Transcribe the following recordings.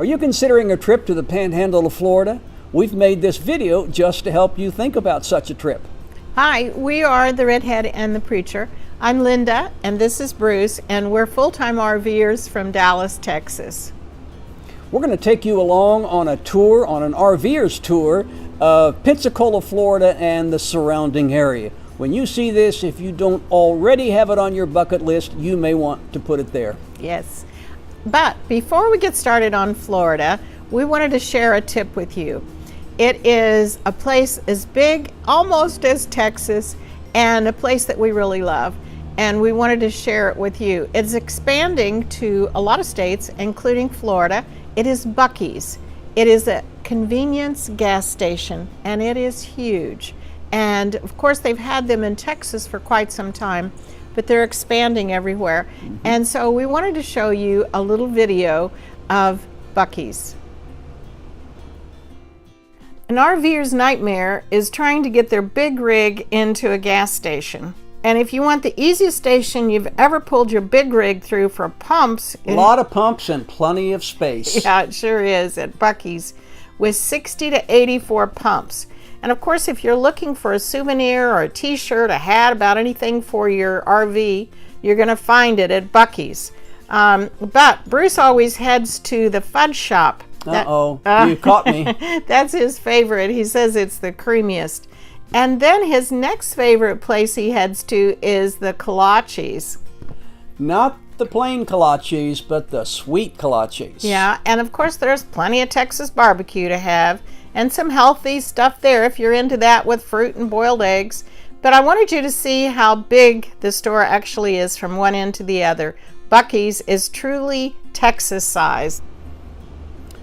Are you considering a trip to the Panhandle of Florida? We've made this video just to help you think about such a trip. Hi, we are the Redhead and the Preacher. I'm Linda and this is Bruce, and we're full-time RV'ers from Dallas, Texas. We're going to take you along on a tour, on an RV'ers tour of Pensacola, Florida and the surrounding area. When you see this, if you don't already have it on your bucket list, you may want to put it there. Yes. But before we get started on Florida, we wanted to share a tip with you. It is a place as big, almost as Texas, and a place that we really love. And we wanted to share it with you. It's expanding to a lot of states, including Florida. It is Buc-ee's. It is a convenience gas station, and it is huge. And of course, they've had them in Texas for quite some time, but they're expanding everywhere. And so we wanted to show you a little video of Buc-ee's. An RVer's nightmare is trying to get their big rig into a gas station. And if you want the easiest station you've ever pulled your big rig through for pumps. A lot of pumps and plenty of space. Yeah, it sure is at Buc-ee's, with 60 to 84 pumps. And of course, if you're looking for a souvenir or a t-shirt, a hat, about anything for your RV, you're going to find it at Buc-ee's. But Bruce always heads to the fudge shop. You caught me. That's his favorite. He says it's the creamiest. And then his next favorite place he heads to is the kolaches. Not the plain kolaches, but the sweet kolaches. Yeah, and of course there's plenty of Texas barbecue to have, and some healthy stuff there if you're into that, with fruit and boiled eggs. But I wanted you to see how big the store actually is from one end to the other. Buc-ee's is truly Texas size.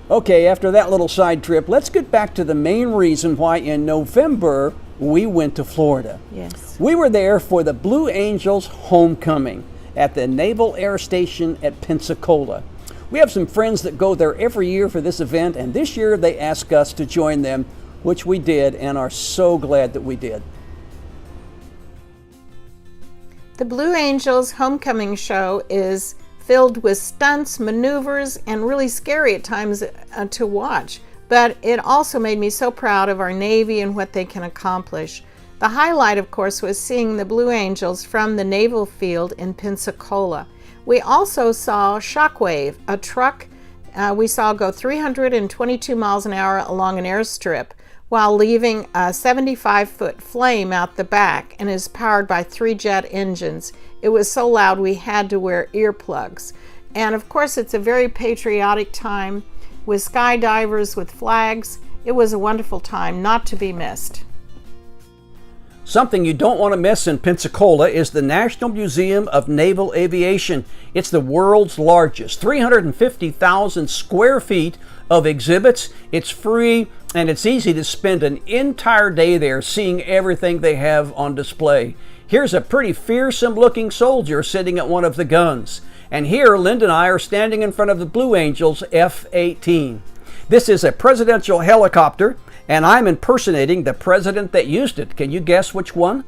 Okay, after that little side trip, let's get back to the main reason why in November we went to Florida. Yes. We were there for the Blue Angels homecoming at the Naval Air Station at Pensacola. We have some friends that go there every year for this event, and this year they asked us to join them, which we did, and are so glad that we did. The Blue Angels homecoming show is filled with stunts, maneuvers, and really scary at times to watch. But it also made me so proud of our Navy and what they can accomplish. The highlight, of course, was seeing the Blue Angels from the naval field in Pensacola. We also saw Shockwave, a truck we saw go 322 miles an hour along an airstrip while leaving a 75-foot flame out the back, and is powered by 3 jet engines. It was so loud we had to wear earplugs. And of course, it's a very patriotic time with skydivers, with flags. It was a wonderful time, not to be missed. Something you don't want to miss in Pensacola is the National Museum of Naval Aviation. It's the world's largest, 350,000 square feet of exhibits. It's free, and it's easy to spend an entire day there seeing everything they have on display. Here's a pretty fearsome looking soldier sitting at one of the guns. And here, Linda and I are standing in front of the Blue Angels F-18. This is a presidential helicopter, and I'm impersonating the president that used it. Can you guess which one?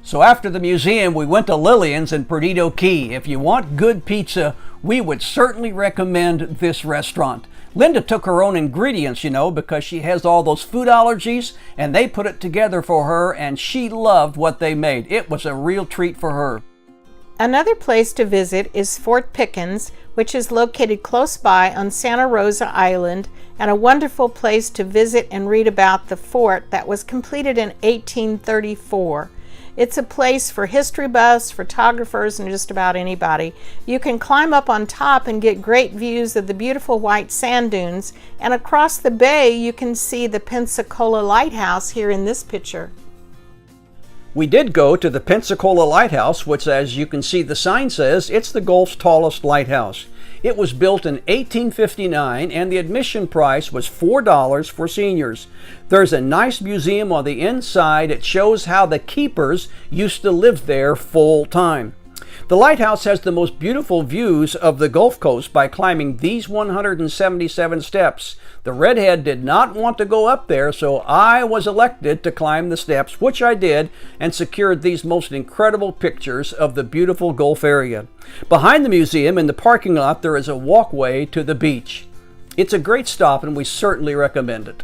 So after the museum, we went to Lillian's in Perdido Key. If you want good pizza, we would certainly recommend this restaurant. Linda took her own ingredients, you know, because she has all those food allergies, and they put it together for her, and she loved what they made. It was a real treat for her. Another place to visit is Fort Pickens, which is located close by on Santa Rosa Island, and a wonderful place to visit and read about the fort that was completed in 1834. It's a place for history buffs, photographers, and just about anybody. You can climb up on top and get great views of the beautiful white sand dunes, and across the bay you can see the Pensacola lighthouse here in this picture. We did go to the Pensacola lighthouse, which, as you can see, the sign says it's the Gulf's tallest lighthouse. It was built in 1859, and the admission price was $4 for seniors. There's a nice museum on the inside. It shows how the keepers used to live there full time. The lighthouse has the most beautiful views of the Gulf Coast by climbing these 177 steps. The Redhead did not want to go up there, so I was elected to climb the steps, which I did, and secured these most incredible pictures of the beautiful Gulf area. Behind the museum, in the parking lot, there is a walkway to the beach. It's a great stop and we certainly recommend it.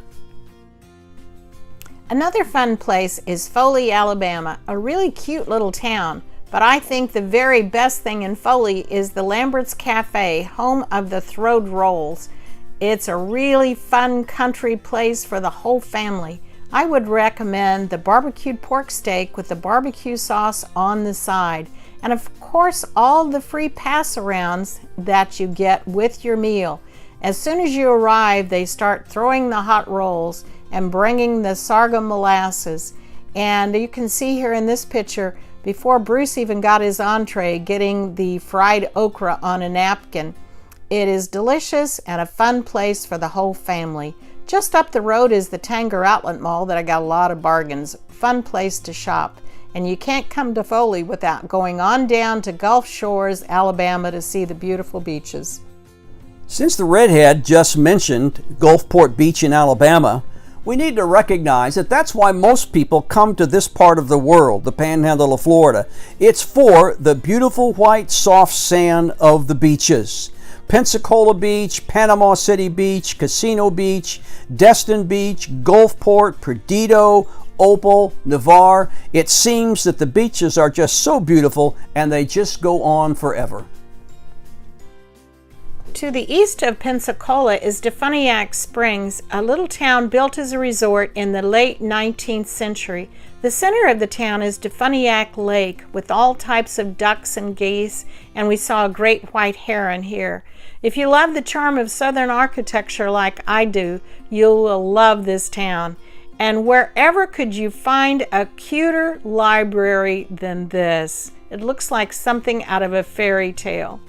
Another fun place is Foley, Alabama, a really cute little town. But I think the very best thing in Foley is the Lambert's Cafe, home of the Throwed Rolls. It's a really fun country place for the whole family. I would recommend the barbecued pork steak with the barbecue sauce on the side. And of course, all the free pass-arounds that you get with your meal. As soon as you arrive, they start throwing the hot rolls and bringing the sorghum molasses. And you can see here in this picture, before Bruce even got his entree, getting the fried okra on a napkin. It is delicious and a fun place for the whole family. Just up the road is the Tanger Outlet Mall that I got a lot of bargains. Fun place to shop. And you can't come to Foley without going on down to Gulf Shores, Alabama to see the beautiful beaches. Since the redhead just mentioned Gulfport Beach in Alabama, we need to recognize that that's why most people come to this part of the world, the Panhandle of Florida. It's for the beautiful white soft sand of the beaches. Pensacola Beach, Panama City Beach, Casino Beach, Destin Beach, Gulfport, Perdido, Opal, Navarre. It seems that the beaches are just so beautiful and they just go on forever. To the east of Pensacola is Defuniak Springs, a little town built as a resort in the late 19th century. The center of the town is Defuniak Lake with all types of ducks and geese, and we saw a great white heron here. If you love the charm of southern architecture like I do, you will love this town. And wherever could you find a cuter library than this? It looks like something out of a fairy tale.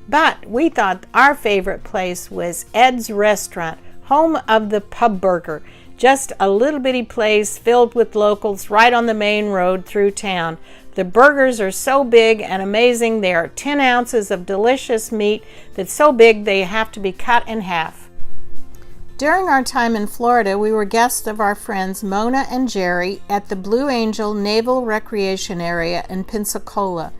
But we thought our favorite place was Ed's Restaurant, home of the pub burger. Just a little bitty place filled with locals right on the main road through town. The burgers are so big and amazing. They are 10 ounces of delicious meat that's so big they have to be cut in half. During our time in Florida, we were guests of our friends Mona and Jerry at the Blue Angel Naval Recreation Area in Pensacola,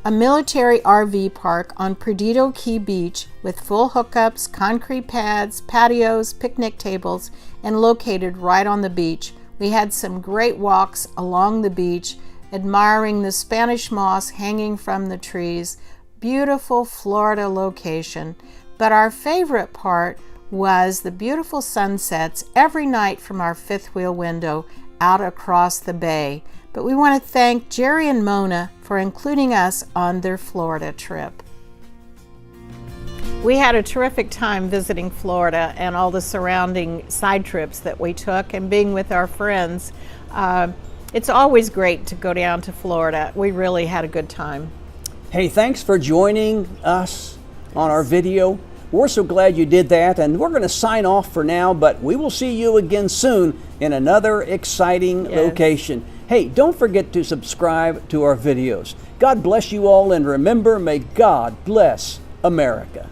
a military RV park on Perdido Key Beach with full hookups, concrete pads, patios, picnic tables, and located right on the beach. We had some great walks along the beach, admiring the Spanish moss hanging from the trees. Beautiful Florida location. But our favorite part was the beautiful sunsets every night from our fifth wheel window out across the bay. But we want to thank Jerry and Mona for including us on their Florida trip. We had a terrific time visiting Florida and all the surrounding side trips that we took and being with our friends. It's always great to go down to Florida. We really had a good time. Hey, thanks for joining us on our video. We're so glad you did that, and we're going to sign off for now, but we will see you again soon in another exciting location. Hey, don't forget to subscribe to our videos. God bless you all, and remember, may God bless America.